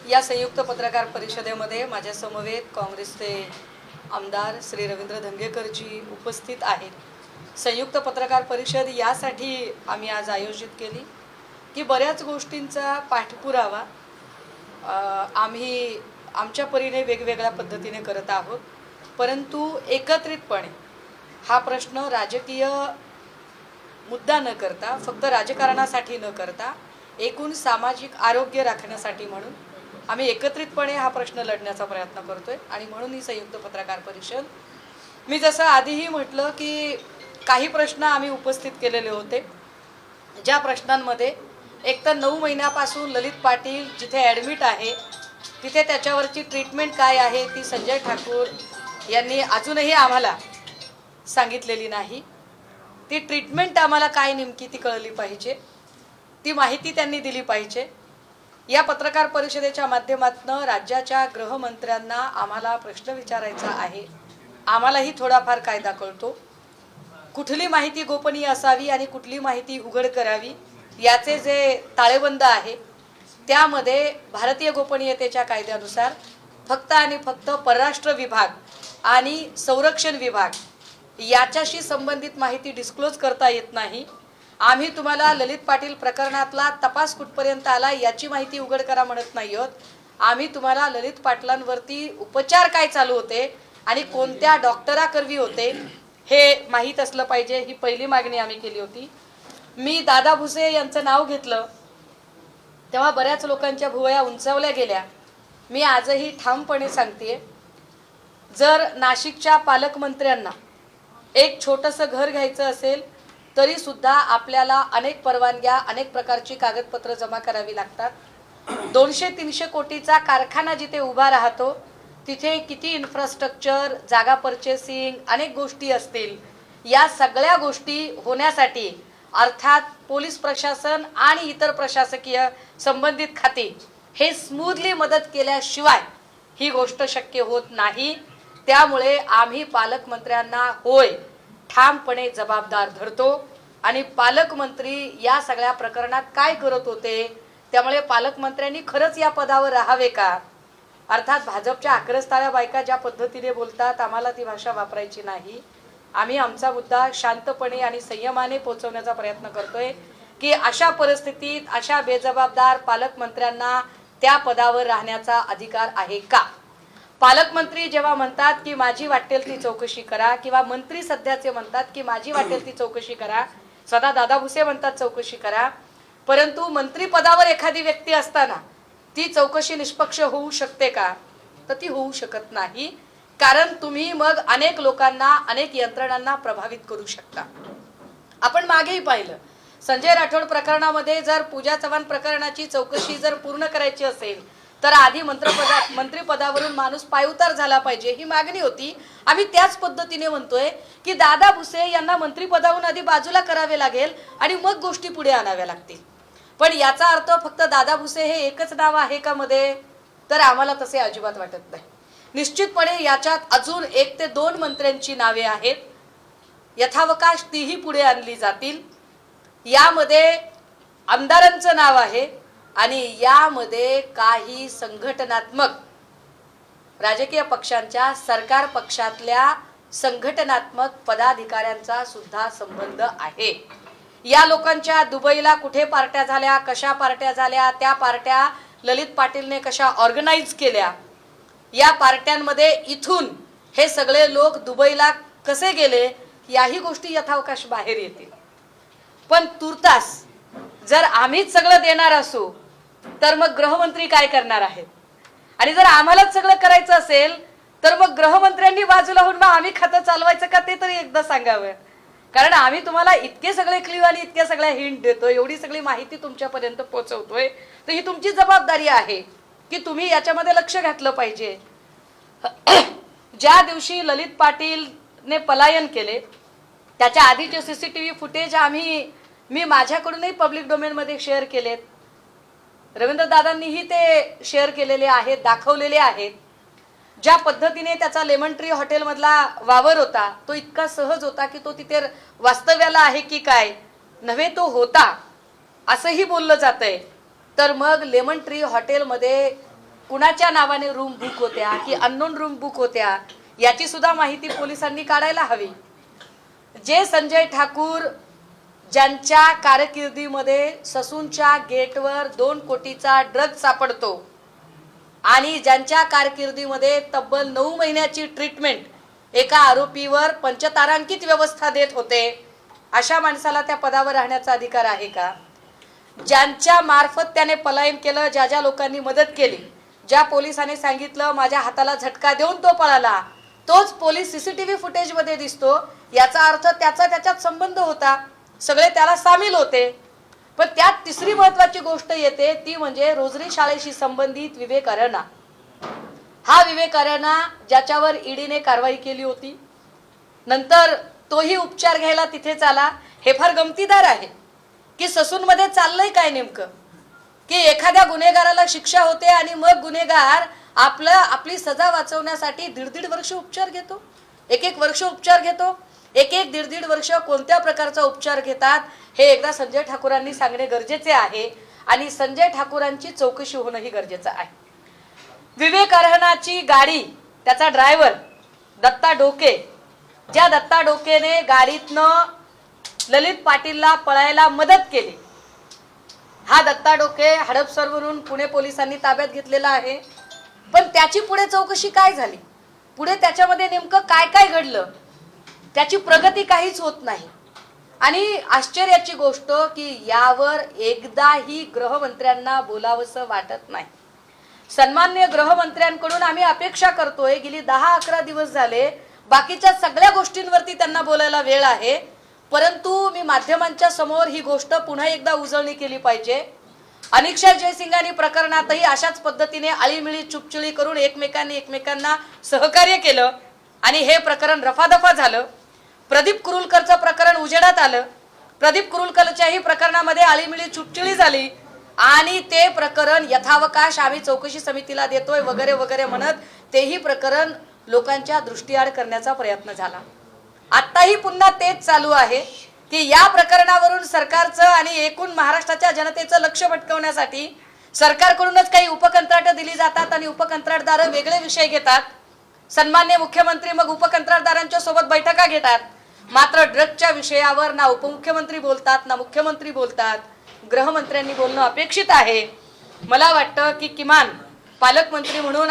या संयुक्त पत्रकार परिषदेमध्ये माझ्या समवेत काँग्रेसचे आमदार श्री रवींद्र धंगेकरजी उपस्थित आहेत। संयुक्त पत्रकार परिषद यासाठी आम्ही आज आयोजित केली की बऱ्याच गोष्टींचा पाठपुरावा आम्ही आमच्या परीने वेगवेगळ्या पद्धतीने करत आहोत, परंतु एकत्रितपणे हा प्रश्न राजकीय मुद्दा न करता, फक्त राजकारणासाठी न करता, एकूण सामाजिक आरोग्य राखण्यासाठी म्हणून आम्ही एकत्रितपणे हा प्रश्न लढण्याचा प्रयत्न करतोय। आणि म्हणून ही संयुक्त पत्रकार परिषद, मी जसं आधीही म्हटलं की काही प्रश्न आम्ही उपस्थित केलेले होते, ज्या प्रश्नांमध्ये एक तर 9 महिन्यापासून ललित पाटील जिथे ॲडमिट आहे तिथे त्याच्यावरची ट्रीटमेंट काय आहे ती संजय ठाकूर यांनी अजूनही आम्हाला सांगितलेली नाही। ती ट्रीटमेंट आम्हाला काय नेमकी ती कळली पाहिजे, ती माहिती त्यांनी दिली पाहिजे। या पत्रकार परिषदेच्या माध्यमातून राज्याच्या गृहमंत्र्यांना आम्हाला प्रश्न विचारायचा आहे। आम्हालाही थोडाफार कायदा कळतो, कुठली माहिती गोपनीय असावी आणि कुठली माहिती उघड करावी याचे जे ताळेबंद आहे त्यामध्ये भारतीय गोपनीयतेच्या कायद्यानुसार फक्त आणि फक्त परराष्ट्र विभाग आणि संरक्षण विभाग याच्याशी संबंधित माहिती डिस्क्लोज करता येत नाही। आम्ही तुम्हाला ललित पाटील प्रकरणातला तपास कुठपर्यंत आला याची माहिती उघड करा म्हणत नाही आहोत। आम्ही तुम्हाला ललित पाटलांवरती उपचार काय चालू होते आणि कोणत्या डॉक्टराकरवी होते हे माहीत असलं पाहिजे, ही पहिली मागणी आम्ही केली होती। मी दादा भुसे यांचं नाव घेतलं तेव्हा बऱ्याच लोकांच्या भुवया उंचावल्या गेल्या। मी आजही ठामपणे सांगते, जर नाशिकच्या पालकमंत्र्यांना एक छोटंसं घर घ्यायचं असेल तरी सुद्धा आपल्याला अनेक परवानग्या, अनेक प्रकारची कागदपत्र जमा करावी लागतात। 200-300 कोटीचा कारखाना जिथे उभा राहतो तिथे किती इन्फ्रास्ट्रक्चर, जागा पर्चेसिंग, अनेक गोष्टी असतील। या सगळ्या गोष्टी होण्यासाठी अर्थात पोलीस प्रशासन आणि इतर प्रशासकीय संबंधित खाती हे स्मूथली मदत केल्याशिवाय ही गोष्ट शक्य होत नाही। त्यामुळे आम्ही पालकमंत्र्यांना होय ठामपणे जबाबदार धरतो आणि पालकमंत्री या सगळ्या प्रकरणात काय करत होते, त्यामुळे पालकमंत्र्यांनी खरंच या पदावर राहावे का? अर्थात भाजपच्या आक्रस्ताळ्या बायका ज्या पद्धतीने बोलतात आम्हाला ती भाषा वापरायची नाही। आम्ही आमचा मुद्दा शांतपणे आणि संयमाने पोहोचवण्याचा प्रयत्न करतोय की अशा परिस्थितीत अशा बेजबाबदार पालकमंत्र्यांना त्या पदावर राहण्याचा अधिकार आहे का? पालकमंत्री जेव्हा म्हणतात की माझी वाटेल ती चौकशी करा, किंवा मंत्री सध्याचे म्हणतात की माझी वाटेल ती चौकशी करा, स्वतः दादा भुसे म्हणतात चौकशी करा, परंतु मंत्री पदावर एखादी व्यक्ती असताना ती चौकशी निष्पक्ष होऊ शकते का? तर ती होऊ शकत नाही, कारण तुम्ही मग अनेक लोकांना, अनेक यंत्रणांना प्रभावित करू शकता। आपण मागेही पाहिलं, संजय राठोड प्रकरणामध्ये जर पूजा चव्हाण प्रकरणाची चौकशी जर पूर्ण करायची असेल तर आधी मंत्रिपदावरून माणूस पायउतार झाला पाहिजे, ही मागणी होती। आम्ही त्याच पद्धतीने म्हणतोय की दादा भुसे यांना मंत्रिपदावरून आधी बाजूला करावे लागेल आणि मग गोष्टी पुढे आणाव्या लागतील। पण याचा अर्थ फक्त दादा भुसे हे एकच नाव आहे का मध्ये? तर आम्हाला तसे अजिबात वाटत नाही। निश्चितपणे याच्यात अजून 1 ते 2 मंत्र्यांची नावे आहेत, यथावकाश तीही पुढे आणली जातील। यामध्ये आमदारांचं नाव आहे आणि यामध्ये काही संघटनात्मक राजकीय पक्षांच्या, सरकार पक्षातल्या संघटनात्मक पदाधिकाऱ्यांचा सुद्धा संबंध आहे। या लोकांच्या दुबईला कुठे पार्ट्या झाल्या, कशा पार्ट्या झाल्या, त्या पार्ट्या ललित पाटीलने कशा ऑर्गनाइज केल्या, या पार्ट्यांमध्ये इथून हे सगळे लोक दुबईला कसे गेले, याही गोष्टी यथावकाश बाहेर येतील। पण तुर्तास जर आम्हीच सगळं देणार असू तर मग गृहमंत्री काय करणार आहेत? आणि जर आम्हालाच सगळं करायचं असेल तर मग गृहमंत्र्यांनी बाजूला होऊन मग आम्ही खातं चालवायचं का ते तरी एकदा सांगावं। कारण आम्ही तुम्हाला इतके सगळे क्ल्यू आणि इतक्या सगळ्या हिंट देतोय, एवढी सगळी माहिती तुमच्यापर्यंत पोहोचवतोय, तर ही तुमची जबाबदारी आहे की तुम्ही याच्यामध्ये लक्ष घातलं पाहिजे। ज्या दिवशी ललित पाटीलने पलायन केले त्याच्या आधीचे CCTV फुटेज मी माझ्याकडूनही पब्लिक डोमेनमध्ये शेअर केलेत, रवींद्र दादांनीही ते शेअर केलेले आहेत, दाखवलेले आहेत। ज्या पद्धतीने त्याचा लेमन ट्री हॉटेलमधला वावर होता तो इतका सहज होता की तो तिथे वास्तव्याला आहे की काय नव्हे, तो होता असंही बोललं जातंय। तर मग लेमन ट्री हॉटेलमध्ये कुणाच्या नावाने रूम बुक होत्या की अननोन रूम बुक होत्या याची सुद्धा माहिती पोलिसांनी काढायला हवी. जे संजय ठाकूर ज्यांच्या कारकिर्दीमध्ये ससूनच्या गेटवर 2 कोटीचा ड्रग सापडतो आणि ज्यांच्या कारकिर्दीमध्ये तब्बल 9 महिन्याची ट्रीटमेंट एका आरोपीवर पंचतारांकित व्यवस्था देत होते, अशा माणसाला त्या पदावर राहण्याचा अधिकार आहे का? ज्यांच्या मार्फत त्याने पलायन केलं, ज्या ज्या लोकांनी मदत केली, ज्या पोलिसांनी सांगितलं माझ्या हाताला झटका देऊन तो पळाला, तोच पोलीस सीसीटीव्ही फुटेजमध्ये दिसतो, याचा अर्थ त्याचा त्याच्यात संबंध होता, सगळे त्याला सामील होते. पण त्यात तिसरी महत्वाची गोष्ट येते ती म्हणजे रोजरी शाळेशी संबंधित विवेक अरेना. हा विवेक अरेना ज्याच्यावर ईडीने कारवाई केली होती, नंतर तोही उपचार घ्यायला तिथेच आला. हे फार गमतीदार आहे की ससूनमध्ये चाललंय काय नेमकं, की एखाद्या गुन्हेगाराला शिक्षा होते आणि मग गुन्हेगार आपली सजा वाचवण्यासाठी 1.5 वर्ष उपचार घेतो, 1 वर्ष उपचार घेतो. 1-1.5 वर्ष कोणत्या प्रकारचा उपचार घेतात हे एकदा संजय ठाकूरांनी सांगणे गरजेचे आहे आणि संजय ठाकूरांची चौकशी होणंही गरजेचं आहे. विवेक अरेनाची गाडी, त्याचा ड्रायव्हर दत्ता डोके, ज्या दत्ता डोकेने गाडीतनं ललित पाटीलला पळायला मदत केली, हा दत्ता डोके हडपसरवरून पुणे पोलिसांनी ताब्यात घेतलेला आहे. पण त्याची पुढे चौकशी काय झाली, पुढे त्याच्यामध्ये नेमकं काय काय घडलं, त्याची प्रगती काहीच होत नाही. आणि आश्चर्याची गोष्ट की यावर एकदाही गृहमंत्र्यांना बोलावंसं वाटत नाही. सन्माननीय गृहमंत्र्यांकडून आम्ही अपेक्षा करतोय, गेली 10-11 दिवस झाले बाकीच्या सगळ्या गोष्टींवरती त्यांना बोलायला वेळ आहे, परंतु मी माध्यमांच्या समोर ही गोष्ट पुन्हा एकदा उजळणी केली पाहिजे. अनिक्षा जयसिंगानी प्रकरणातही अशाच पद्धतीने आळीमिळी चुपचिळी करून एकमेकांना सहकार्य केलं आणि हे प्रकरण रफादफा झालं. प्रदीप कुरुलकरचं प्रकरण उजेडात आलं, प्रदीप कुरुलकरच्याही प्रकरणामध्ये आळीमिळी चुपचिळी झाली आणि ते प्रकरण यथावकाश आम्ही चौकशी समितीला देतोय वगैरे वगैरे म्हणत तेही प्रकरण लोकांच्या दृष्टीआड करण्याचा प्रयत्न झाला. आत्ताही पुन्हा तेच चालू आहे की या प्रकरणावरून सरकारचं आणि एकूण महाराष्ट्राच्या जनतेचं लक्ष भटकवण्यासाठी सरकारकडूनच काही उपकंत्राटं दिली जातात आणि उपकंत्राटदार वेगळे विषय घेतात. सन्माननीय मुख्यमंत्री मग उपकंत्राटदारांच्या सोबत बैठका घेतात, मात्र ड्रगच्या विषयावर ना उपमुख्यमंत्री बोलतात ना मुख्यमंत्री बोलतात. गृहमंत्र्यांनी बोलणं अपेक्षित आहे. मला वाटतं की किमान पालकमंत्री म्हणून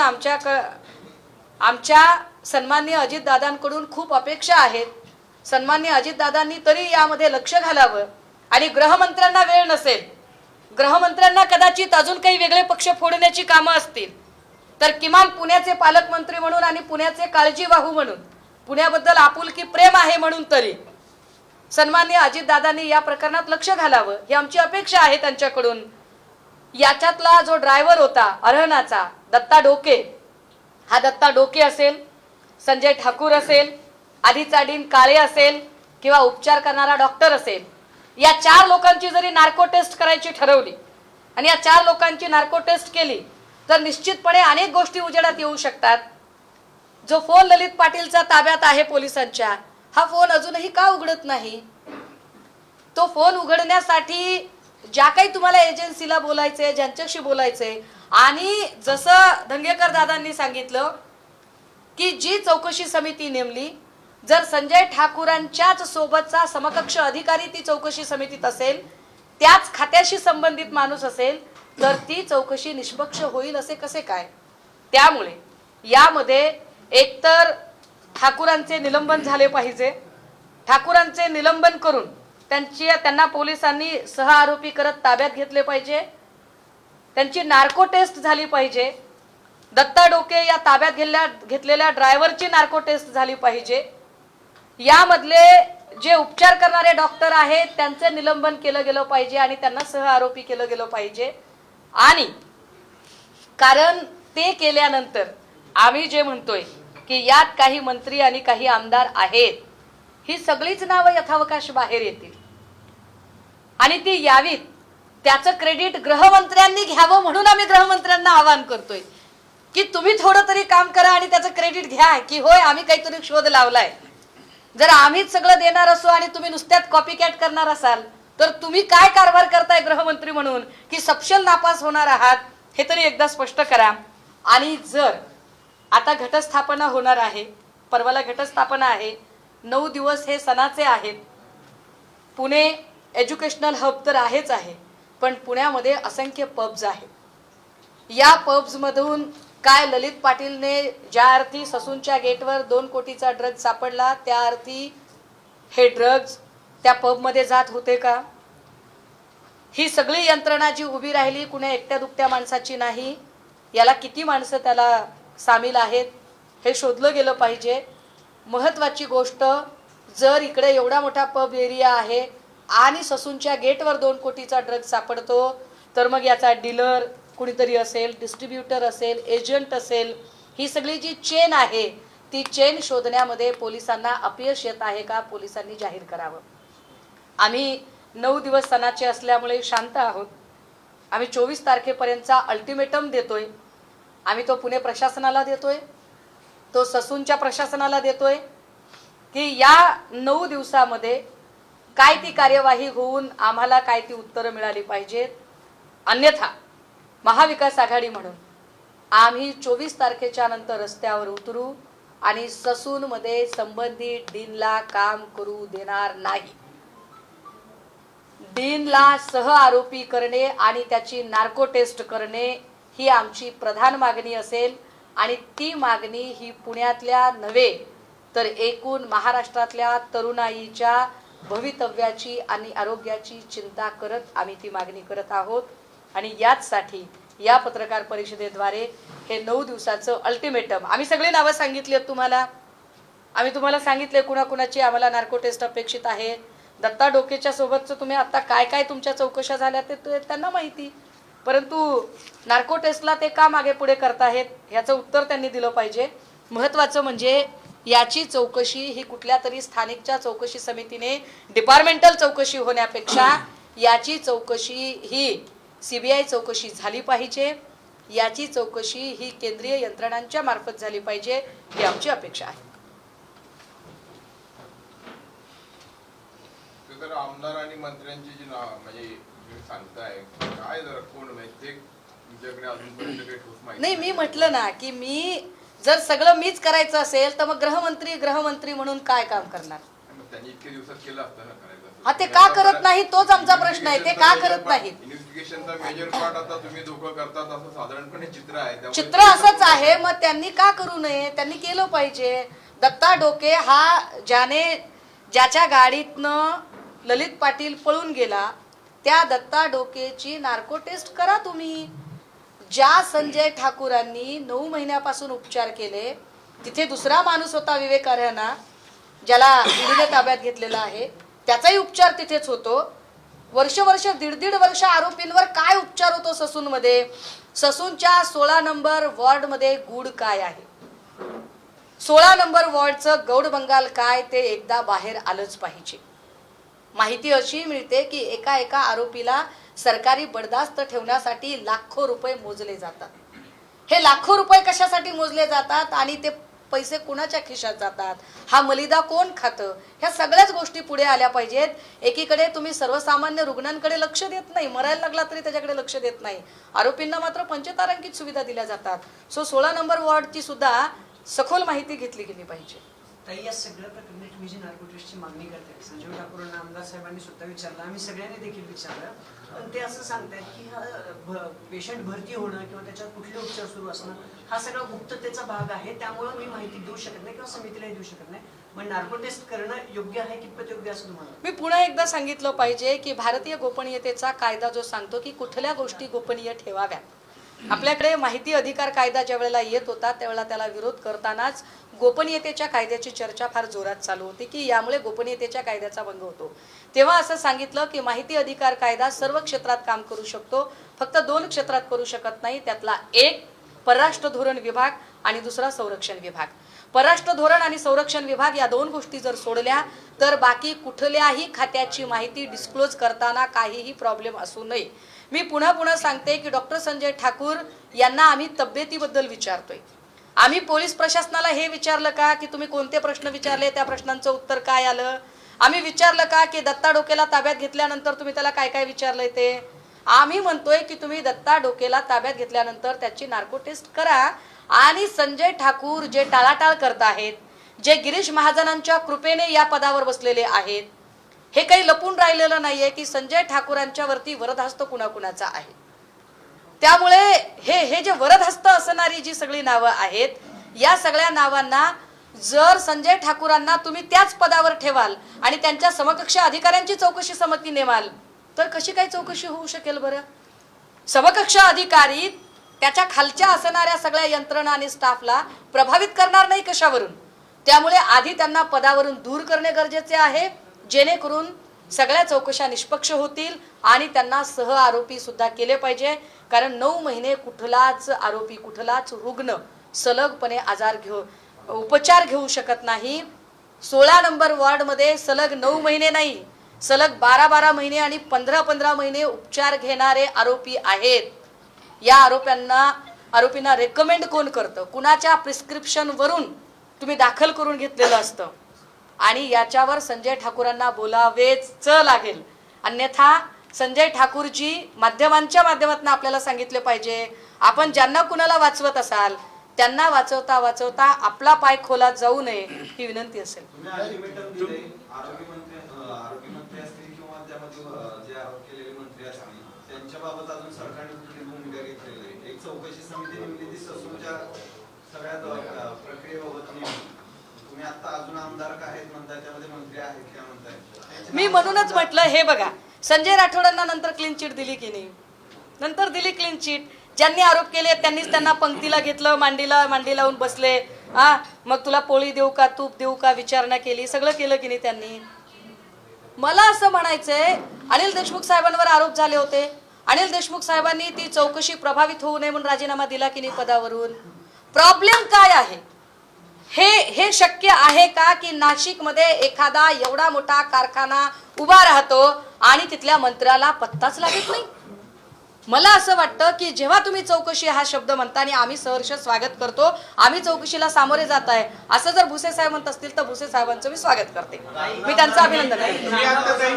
आमच्या सन्माननीय अजितदादांकडून खूप अपेक्षा आहेत. सन्माननीय अजितदादांनी तरी यामध्ये लक्ष घालावं आणि गृहमंत्र्यांना वेळ नसेल, गृहमंत्र्यांना कदाचित अजून काही वेगळे पक्ष फोडण्याची कामं असतील, तर किमान पुण्याचे पालकमंत्री म्हणून आणि पुण्याचे काळजीवाहू म्हणून, पुण्याबद्दल आपुलकी प्रेम आहे म्हणून तरी सन्माननीय अजितदादांनी या प्रकरणात लक्ष घालावं ही आमची अपेक्षा आहे त्यांच्याकडून. याच्यातला जो ड्रायव्हर होता अरेनाचा दत्ता डोके, हा दत्ता डोके असेल, संजय ठाकूर असेल, आधीचाडीन काळे असेल किंवा उपचार करणारा डॉक्टर असेल, या 4 लोकांची जरी नार्को टेस्ट करायची ठरवली आणि या 4 लोकांची नार्को टेस्ट केली तर निश्चितपणे अनेक गोष्टी उजेडात येऊ शकतात. जो फोन ललित पाटीलचा ताब्यात आहे पोलिसांच्या, हा फोन अजूनही का उघडत नाही? तो फोन उघडण्यासाठी ज्या काही तुम्हाला एजन्सीला बोलायचंय, ज्यांच्याशी बोलायचंय, आणि जसं धंगेकर दादांनी सांगितलं की जी चौकशी समिती नेमली, जर संजय ठाकूरांच्याच सोबतचा समकक्ष अधिकारी ती चौकशी समितीत असेल, त्याच खात्याशी संबंधित माणूस असेल, तर ती चौकशी निष्पक्ष होईल असे कसे काय? त्यामुळे यामध्ये एकतर ठाकूरांचे निलंबन झाले पाहिजे, ठाकूरांचे निलंबन करून त्यांना पोलिसांनी सह आरोपी करत ताब्यात घेतले पाहिजे, त्यांची नार्को टेस्ट झाली पाहिजे, दत्ता डोके या ताब्यात घेतलेल्या ड्रायव्हरची नार्को टेस्ट झाली पाहिजे, यामधले जे उपचार करणारे डॉक्टर आहेत त्यांचे निलंबन केलं गेलं पाहिजे आणि त्यांना सह आरोपी केलं गेलं पाहिजे. आणि कारण ते केल्यानंतर आम्ही जे म्हणतोय की यात काही मंत्री आणि काही आमदार आहेत, ही सगळीच नावं यथावकाश बाहेर येतील आणि ती यावीत, त्याचं क्रेडिट गृहमंत्र्यांनी घ्यावं म्हणून आम्ही गृहमंत्र्यांना आवाहन करतोय की तुम्ही थोडं तरी काम करा आणि त्याचं क्रेडिट घ्या की होय आम्ही काहीतरी शोध लावलाय. जर आम्हीच सगळं देणार असो आणि तुम्ही नुसत्यात कॉपी कॅट करणार असाल तर तुम्ही काय कारभार करताय गृहमंत्री म्हणून की सपशेल नापास होणार आहात, हे तरी एकदा स्पष्ट करा. आणि जर आता घटस्थापना होणार आहे, परवाला घटस्थापना आहे, 9 दिवस हे सणाचे आहेत. पुणे एज्युकेशनल हब तर आहेच आहे, पण पुण्यामध्ये असंख्य पब्स आहेत. या पब्समधून काय ललित पाटीलने ज्या अर्थी ससूनच्या गेटवर 2 कोटीचा ड्रग सापडला, त्या अर्थी हे ड्रग्ज त्या पबमध्ये जात होते का? ही सगळी यंत्रणा जी उभी राहिली कुण्या एकट्या दुकट्या माणसाची नाही. याला किती माणसं त्याला सामील आहेत हे शोधलं गेलं पाहिजे. महत्त्वाची गोष्ट, जर इकडे एवढा मोठा पब एरिया आहे आणि ससूनच्या गेटवर 2 कोटीचा ड्रग सापडतो, तर मग याचा डीलर कुणीतरी असेल, डिस्ट्रीब्युटर असेल, एजंट असेल. ही सगळी जी चेन आहे ती चेन शोधण्यामध्ये पोलिसांना अपयश येत आहे का? पोलिसांनी जाहीर करावं. आम्ही 9 दिवस सणाचे असल्यामुळे शांत आहोत. आम्ही 24 तारखेपर्यंतचा अल्टिमेटम देतोय. आम्ही तो पुणे प्रशासनाला देतोय, तो ससूनच्या प्रशासनाला देतोय की या 9 दिवसामध्ये काय ती कार्यवाही होऊन आम्हाला काय ती उत्तरं मिळाली पाहिजेत. अन्यथा महाविकास आघाडी म्हणून आम्ही 24 तारखेच्या नंतर रस्त्यावर उतरू आणि ससूनमध्ये संबंधित डीनला काम करू देणार नाही. डीनला सह आरोपी करणे आणि त्याची नार्को टेस्ट करणे ही आमची प्रधान मागणी असेल. आणि ती मागणी ही पुण्यातल्या नव्हे तर एकूण महाराष्ट्रातल्या तरुणाईच्या भवितव्याची आणि आरोग्याची चिंता करत आम्ही ती मागणी करत आहोत. आणि याचसाठी या पत्रकार परिषदेद्वारे हे 9 दिवसाचं अल्टिमेटम, आम्ही सगळे नावं सांगितली आहेत तुम्हाला. आम्ही तुम्हाला सांगितले कुणाकुणाची आम्हाला नार्को टेस्ट अपेक्षित आहे. दत्ता डोकेच्या सोबतचं तुम्ही आता काय काय तुमच्या चौकशा झाल्या ते त्यांना माहिती, परंतु नार्को टेस्टला ते का मागे पुढे करताहेत ह्याचं उत्तर त्यांनी दिलं पाहिजे. महत्त्वाचं म्हणजे याची चौकशी ही कुठल्या तरी स्थानिकच्या चौकशी समितीने डिपार्टमेंटल चौकशी होण्यापेक्षा याची चौकशी ही CBI चौकशी झाली पाहिजे. याची चौकशी ही केंद्रीय यंत्रणांच्या मार्फत झाली पाहिजे ही आमची अपेक्षा आहे. तर आमदार आणि मंत्र्यांची जी म्हणजे सांगताय काय जर कोण माहिती तुमच्याकडे अजूनपर्यंत काही ठोस माहिती नाही. मी म्हटलं ना की मी जर सगळं मीच करायचं असेल तर मग गृहमंत्री म्हणून काय काम करणार? त्यांनी इतके दिवसात केलं असतं ना करायचं. हा, ते का करत नाही तोच आमचा प्रश्न आहे. ते का करत नाहीत? इन्व्हेस्टिगेशनचा मेजर पार्ट आता तुम्ही दोघं करतात असं साधारणपणे चित्र आहे. चित्र असंच आहे. मग त्यांनी का करू नये? त्यांनी केलं पाहिजे. दत्ता डोके हा ज्याच्या गाडीतनं ललित पाटील पळून गेला त्या दत्ता डोकेची नार्को टेस्ट करा तुम्ही. ज्या संजय ठाकूरांनी 9 महिन्यापासून उपचार केले, तिथे दुसरा माणूस होता विवेक अऱ्हाना, ज्याला ईडीने ताब्यात घेतलेला आहे, त्याचाही उपचार तिथेच होतो. वर्ष 1.5 वर्ष आरोपींवर काय उपचार होतो ससूनमध्ये? ससूनच्या 16 नंबर वॉर्डमध्ये गूढ काय आहे? 16 नंबर वॉर्डचं गौड बंगाल काय ते एकदा बाहेर आलंच पाहिजे. माहिती अशी मिळते की एका आरोपीला सरकारी बडदास्त ठेवण्यासाठी लाखो रुपये मोजले जातात. हे लाखो रुपये कशासाठी मोजले जातात आणि ते पैसे कोणाच्या खिशात जातात? हा मलिदा कोण खातं? ह्या सगळ्याच गोष्टी पुढे आल्या पाहिजेत. एकीकडे तुम्ही सर्वसामान्य रुग्णांकडे लक्ष देत नाही, मरायला लागला तरी त्याच्याकडे लक्ष देत नाही. आरोपींना मात्र पंचतारांकित सुविधा दिल्या जातात. 16 नंबर वॉर्डची सुद्धा सखोल माहिती घेतली गेली पाहिजे. ताई, या सगळ्या प्रकरणी तुम्ही जी नार्को टेस्टची मागणी करताय, संजय ठाकूरांना आमदार साहेबांनी स्वतः विचारलं, आम्ही सगळ्यांनी देखील विचारलं, पण ते असं सांगतायत की हा पेशंट भरती होणं किंवा त्याच्यावर कुठले उपचार सुरू असणं हा सगळा गुप्ततेचा भाग आहे, त्यामुळे मी माहिती देऊ शकत नाही किंवा समितीलाही देऊ शकत नाही. मग नार्को टेस्ट करणं योग्य आहे कितपत योग्य असं तुम्हाला? मी पुन्हा एकदा सांगितलं पाहिजे की भारतीय गोपनीयतेचा कायदा जो सांगतो की कुठल्या गोष्टी गोपनीय ठेवाव्या. आपल्याकडे माहिती अधिकार कायदा ज्या वेळेला येत होता त्यावेळेला त्याला विरोध करतानाच गोपनीयतेच्या कायद्याची चर्चा फार जोरात चालू होती की यामुळे गोपनीयतेच्या कायद्याचा भंग होतो. तेव्हा असं सांगितलं की माहिती अधिकार कायदा सर्व क्षेत्रात काम करू शकतो, फक्त 2 क्षेत्रात करू शकत नाही. त्यातला एक परराष्ट्र धोरण विभाग आणि दुसरा संरक्षण विभाग. परराष्ट्र धोरण आणि संरक्षण विभाग या 2 गोष्टी जर सोडल्या तर बाकी कुठल्याही खात्याची माहिती डिस्क्लोज करताना काहीही प्रॉब्लेम असू नये. मी पुन्हा सांगते की डॉक्टर संजय ठाकूर यांना आम्ही तब्येतीबद्दल विचारतोय. आम्ही पोलीस प्रशासनाला हे विचारलं का की तुम्ही कोणते प्रश्न विचारले, त्या प्रश्नांचं उत्तर काय आलं? आम्ही विचारलं का की दत्ता डोकेला ताब्यात घेतल्यानंतर तुम्ही त्याला काय काय विचारलंय ते? आम्ही म्हणतोय की तुम्ही दत्ता डोकेला ताब्यात घेतल्यानंतर त्याची नार्को टेस्ट करा आणि संजय ठाकूर जे टाळाटाळ करत आहेत, जे गिरीश महाजनांच्या कृपेने या पदावर बसलेले आहेत, हे काही लपून राहिलेलं नाहीये की संजय ठाकूरांच्या वरती वरदहस्त कुणाकुणाचा आहे. त्यामुळे हे जे वरदहस्त असणारी जी सगळी नावं आहेत, या सगळ्या नावांना जर संजय ठाकूरांना तुम्ही त्याच पदावर ठेवाल आणि त्यांच्या समकक्ष अधिकाऱ्यांची चौकशी समिती नेमाल तर कशी काय चौकशी होऊ शकेल बरं? समकक्ष अधिकारी त्याच्या खालच्या असणाऱ्या सगळ्या यंत्रणा आणि स्टाफला प्रभावित करणार नाही कशावरून? त्यामुळे आधी त्यांना पदावरून दूर करणे गरजेचे आहे, जेणेकरून सगळ्या चौकशा निष्पक्ष होतील आणि त्यांना सह आरोपी सुद्धा केले पाहिजे. कारण 9 महिने कुठलाच आरोपी, कुठलाच रुग्ण सलगपणे उपचार घेऊ शकत नाही. 16 नंबर वॉर्डमध्ये सलग 9 महिने नाही, सलग 12 महिने आणि 15 महिने उपचार घेणारे आरोपी आहेत. या आरोपींना रेकमेंड कोण करतं? कुणाच्या प्रिस्क्रिप्शन वरून तुम्ही दाखल करून घेतलेलं असतं आणि याच्यावर संजय ठाकूरांना बोलावेच लागेल. अन्यथा संजय ठाकूरजी माध्यमांच्या माध्यमातून आपल्याला सांगितले पाहिजे, आपण ज्यांना कुणाला वाचवत असाल त्यांना वाचवता वाचवता आपला पाय खोलात जाऊ नये ही विनंती असेल. आरोपी मंत्री असतील किंवा त्यामध्ये जे आरोप केलेले मंत्री असतील त्यांच्या बाबत अजून सरकारने कुठली भूमिका घेतलेली आहे? एक चौकशी समिती नेमली ती ससूनच्या सगळ्या प्रक्रियेबाबत नेमली. तुम्ही आता अजून आमदार आहेत म्हणताय, त्यामध्ये मंत्री आहेत काय म्हणताय? मी म्हणूनच म्हटलं, हे बघा संजय राठोडांना नंतर क्लीन चिट दिली की नाही? नंतर दिली क्लीन चिट. ज्यांनी आरोप केले त्यांनीच त्यांना पंक्तीला घेतलं, मांडी लावून बसले. मग तुला पोळी देऊ का, तूप देऊ का विचारणा केली, सगळं केलं की नाही त्यांनी? मला असं म्हणायचंय, अनिल देशमुख साहेबांवर आरोप झाले होते, अनिल देशमुख साहेबांनी ती चौकशी प्रभावित होऊ नये म्हणून राजीनामा दिला की नाही पदावरून? प्रॉब्लेम काय आहे? हे शक्य आहे का की नाशिकमध्ये एखादा एवढा मोठा कारखाना उभा राहतो आणि तिथल्या मंत्र्याला पत्ताच लागत नाही? मला असं वाटतं की जेव्हा तुम्ही चौकशी हा शब्द म्हणता आणि आम्ही सहर्ष स्वागत करतो, आम्ही चौकशीला सामोरे जात आहे असं जर भुसे साहेब म्हणत असतील तर भुसे साहेबांचं मी स्वागत करते, मी त्यांचं अभिनंदन करते.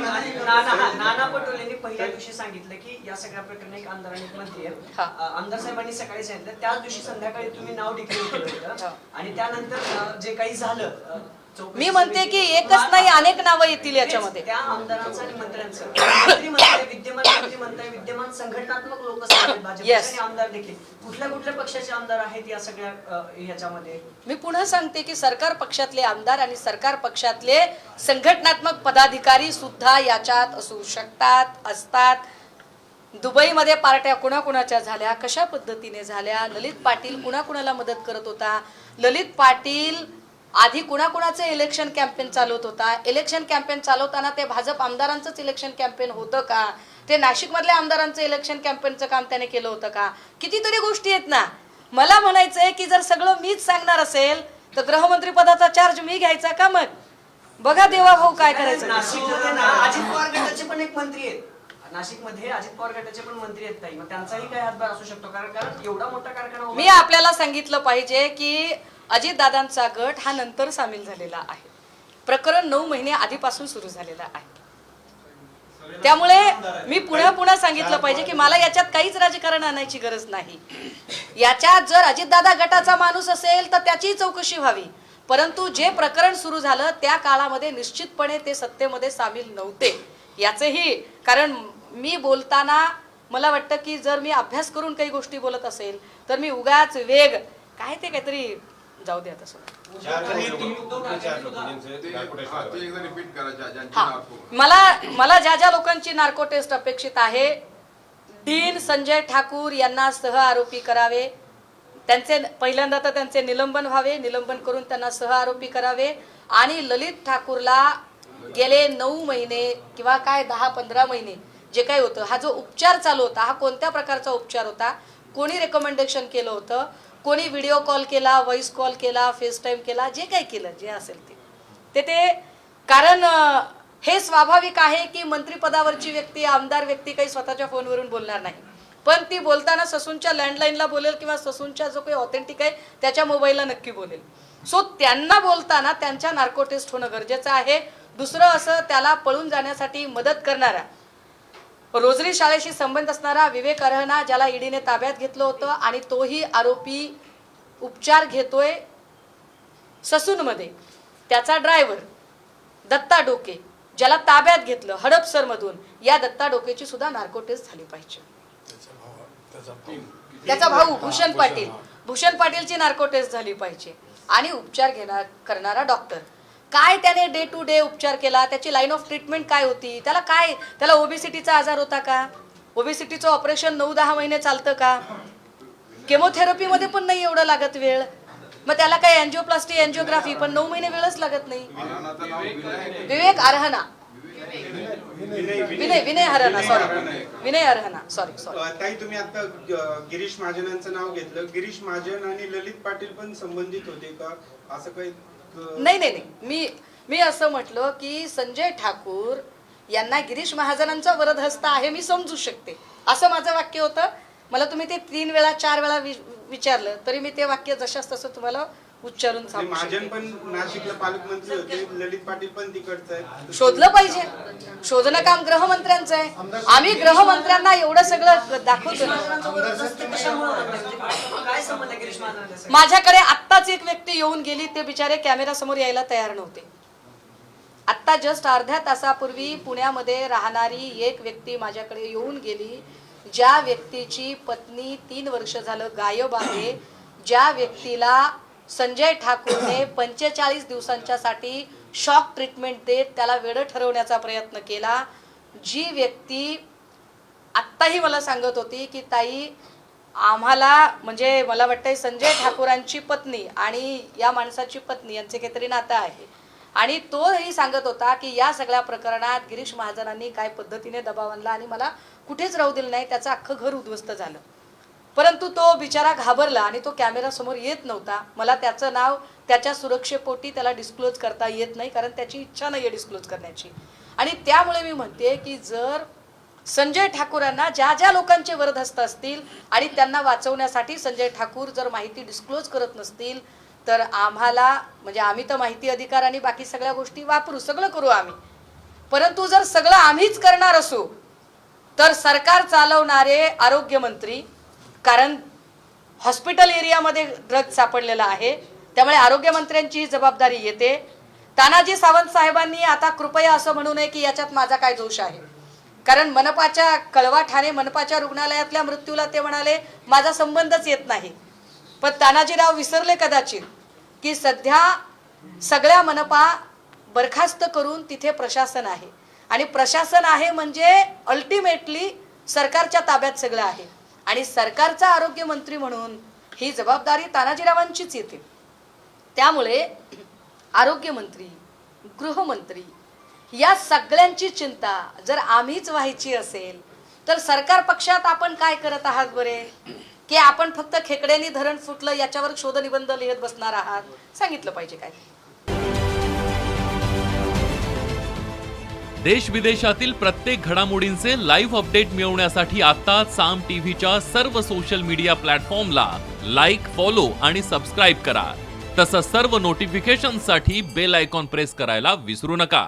नाना पटोलेंनी पहिल्या दिवशी सांगितलं की या सगळ्या प्रकरणी एक आमदार आणि एक मंत्री आहेत. आमदार साहेबांनी सकाळी सांगितलं, त्याच दिवशी संध्याकाळी तुम्ही नाव डिक्लेअर केलं होतं आणि त्यानंतर जे काही झालं, मी म्हणते की एकच नाही अनेक नावं येतील याच्यामध्ये. त्या आमदारांचं आणि मंत्र्यांचं, मंत्री म्हणताय, विद्यमान मंत्री म्हणताय, विद्यमान संघटनात्मक लोक भाजपचे आमदार देखील कुठल्या पक्षाचे आमदार आहेत या सगळ्या ह्याच्यामध्ये? मी पुन्हा सांगते की सरकार पक्षातले आमदार आणि सरकार पक्षातले संघटनात्मक पदाधिकारी सुद्धा याच्यात असू शकतात, असतात. दुबईमध्ये पार्ट्या कुणाकुणाच्या झाल्या, कशा पद्धतीने झाल्या, ललित पाटील कुणाकुणाला मदत करत होता, ललित पाटील आधी कुणाकुणाचे इलेक्शन कॅम्पेन चालवत होता, इलेक्शन कॅम्पेन चालवताना ते भाजप आमदारांचंच इलेक्शन कॅम्पेन होतं का, ते नाशिकमधल्या आमदारांचं इलेक्शन कॅम्पेनचं काम त्याने केलं होतं का? कितीतरी गोष्टी आहेत ना. मला म्हणायचंय की जर सगळं मीच सांगणार असेल तर गृहमंत्री पदाचा चार्ज मी घ्यायचा का? मग बघा देवा भाऊ काय करायचं. नाशिकमध्ये ना अजित पवार गटाचे पण एक मंत्री आहेत, नाशिकमध्ये अजित पवार गटाचे पण मंत्री आहेत ताई, मग त्यांचाही काय हातभार असू शकतो? कारण एवढा मोठा कारखाना. मी आपल्याला सांगितलं पाहिजे की अजितदादांचा गट हा नंतर सामील झालेला आहे, प्रकरण 9 महिने आधीपासून सुरू झालेला आहे. त्यामुळे मी पुन्हा सांगितलं पाहिजे की मला याच्यात काहीच राजकारण आणायची गरज नाही. याच्यात जर अजितदादा गटाचा माणूस असेल तर त्याची चौकशी व्हावी, परंतु जे प्रकरण सुरू झालं त्या काळामध्ये निश्चितपणे ते सत्तेमध्ये सामील नव्हते. याचंही कारण मी बोलताना मला वाटतं की जर मी अभ्यास करून काही गोष्टी बोलत असेल तर मी उगाच वेग काय ते काहीतरी जाऊ द्या तसं. मला ज्या लोकांची नार्को टेस्ट अपेक्षित आहे, डीन संजय ठाकूर यांना सह आरोपी करावे, त्यांचे पहिल्यांदा तर त्यांचे निलंबन व्हावे, निलंबन करून त्यांना सह आरोपी करावे आणि ललित ठाकूरला गेले 9 महिने किंवा काय 10-15 महिने जे काही होतं, हा जो उपचार चालू होता हा कोणत्या प्रकारचा उपचार होता, कोणी रेकमेंडेशन केलं होतं, कोणी व्हिडिओ कॉल केला, व्हॉइस कॉल केला, फेस टाईम केला, जे काही केलं जे असेल ते कारण हे स्वाभाविक आहे की मंत्रिपदावरची व्यक्ती, आमदार व्यक्ती काही स्वतःच्या फोनवरून बोलणार नाही, पण ती बोलताना ससूनच्या लँडलाईनला बोलेल किंवा ससूनच्या जो काही ऑथेंटिक आहे त्याच्या मोबाईलला नक्की बोलेल. सो त्यांना बोलताना त्यांच्या नार्को टेस्ट होणं गरजेचं आहे. दुसरं असं त्याला पळून जाण्यासाठी मदत करणारा रोजरी शाळेशी संबंध असणारा विवेक अरहना, ज्याला ईडीने ताब्यात घेतलं होतं आणि तोही आरोपी उपचार घेतोय ससूनमध्ये, त्याचा ड्रायव्हर दत्ता डोके, ज्याला ताब्यात घेतलं हडपसरमधून, या दत्ता डोकेची सुद्धा नार्को टेस्ट झाली पाहिजे. त्याचा भाऊ भूषण पाटीलची नार्को टेस्ट झाली पाहिजे. आणि उपचार करणारा डॉक्टर, काय त्याने डे टू डे उपचार केला, त्याची लाईन ऑफ ट्रीटमेंट काय होती, त्याला ओबेसिटीचा आजार होता का, ओबेसिटीचं ऑपरेशन 9-10 महिने चालतं का, केमोथेरपीमध्ये पण नाही एवढं लागत वेळ, मग त्याला काय अँजिओप्लास्टी अँजिओग्राफी पण 9 महिने वेळच लागत नाही. विवेक अरहना, विनय अरहना सॉरी. ताई, तुम्ही आता गिरीश महाजनांचं नाव घेतलं. गिरीश महाजन आणि ललित पाटील पण संबंधित होते का, असं काही? नाही. मी असं म्हटलं की संजय ठाकूर यांना गिरीश महाजनांचा वरदहस्त आहे मी समजू शकते, असं माझं वाक्य होतं. मला तुम्ही ते 3 वेळा 4 वेळा विचारलं तरी मी ते वाक्य जशाच तसं तुम्हाला उच्चारून सांगू शकते. महाजन पण नाशिकला पालकमंत्री होते, ललित पाटील पण तिकडचं आहे. शोधलं पाहिजे, शोधणं काम गृहमंत्र्यांचं आहे. आम्ही गृहमंत्र्यांना एवढं सगळं दाखवतो. काय संबंध आहे गिरीश महाजनांचा? माझ्याकडे आत्ताच एक व्यक्ती येऊन गेली, ते बिचारे कॅमेरा समोर यायला तयार नव्हते. आत्ता जस्ट अर्ध्या तासापूर्वी पुण्यामध्ये राहणारी एक व्यक्ती माझ्याकडे येऊन गेली, ज्या व्यक्तीची पत्नी 3 वर्ष झालं गायब आहे, ज्या व्यक्तीला संजय ठाकूरने 45 दिवसांच्यासाठी शॉक ट्रीटमेंट देत त्याला वेडं ठरवण्याचा प्रयत्न केला, जी व्यक्ती आत्ताही मला सांगत होती की ताई आम्हाला, म्हणजे मला वाटतंय संजय ठाकूरांची पत्नी आणि या माणसाची पत्नी यांचे काहीतरी नातं आहे, आणि तोही सांगत होता की या सगळ्या प्रकरणात गिरीश महाजनांनी काय पद्धतीने दबाव आणला आणि मला कुठेच राहू दिलं नाही, त्याचं अख्खं घर उद्ध्वस्त झालं. परंतु तो बिचारा घाबरला आणि तो कॅमेरा समोर येत नव्हता. मला त्याचं नाव त्याच्या सुरक्षेपोटी त्याला डिस्क्लोज करता येत नाही, कारण त्याची इच्छा नाही आहे डिस्क्लोज करण्याची. आणि त्यामुळे मी म्हणते की जर संजय ठाकूरांना ज्या लोकांचे वरदहस्त असतील आणि त्यांना वाचवण्यासाठी संजय ठाकूर जर माहिती डिस्क्लोज करत नसतील तर आम्हाला, म्हणजे आम्ही तर माहिती अधिकार आणि बाकी सगळ्या गोष्टी वापरू, सगळं करू आम्ही, परंतु जर सगळं आम्हीच करणार असू तर सरकार चालवणारे आरोग्यमंत्री, कारण हॉस्पिटल एरियामध्ये ड्रग सापडलेला आहे त्यामुळे आरोग्यमंत्र्यांची जबाबदारी येते. तानाजी सावंत साहेबांनी आता कृपया असं म्हणू नये की याच्यात माझा काय दोष आहे, कारण मनपाच्या कळवा ठाणे मनपाच्या रुग्णालयातल्या मृत्यूला ते म्हणाले माझा संबंधच येत नाही. पण तानाजीराव विसरले कदाचित की सध्या सगळ्या मनपा बरखास्त करून तिथे प्रशासन आहे, आणि प्रशासन आहे म्हणजे अल्टिमेटली सरकारच्या ताब्यात सगळं आहे, आणि सरकारचा आरोग्यमंत्री म्हणून ही जबाबदारी तानाजीरावांचीच येते. त्यामुळे आरोग्यमंत्री, गृहमंत्री या सगळ्यांची चिंता जर आम्हीच व्हायची असेल तर सरकार पक्षात आपण काय करत आहात बरे, की आपण फक्त खेकड्यांनी धरण फुटलं याच्यावर शोधनिबंध लिहित बसणार आहात, सांगितलं पाहिजे काय. देश विदेशातील प्रत्येक घडामोडींचे लाईव्ह अपडेट मिळवण्यासाठी आता साम टीव्हीच्या सर्व सोशल मीडिया प्लॅटफॉर्मला लाईक, फॉलो आणि सबस्क्राईब करा. तसंच सर्व नोटिफिकेशनसाठी बेल आयकॉन प्रेस करायला विसरू नका.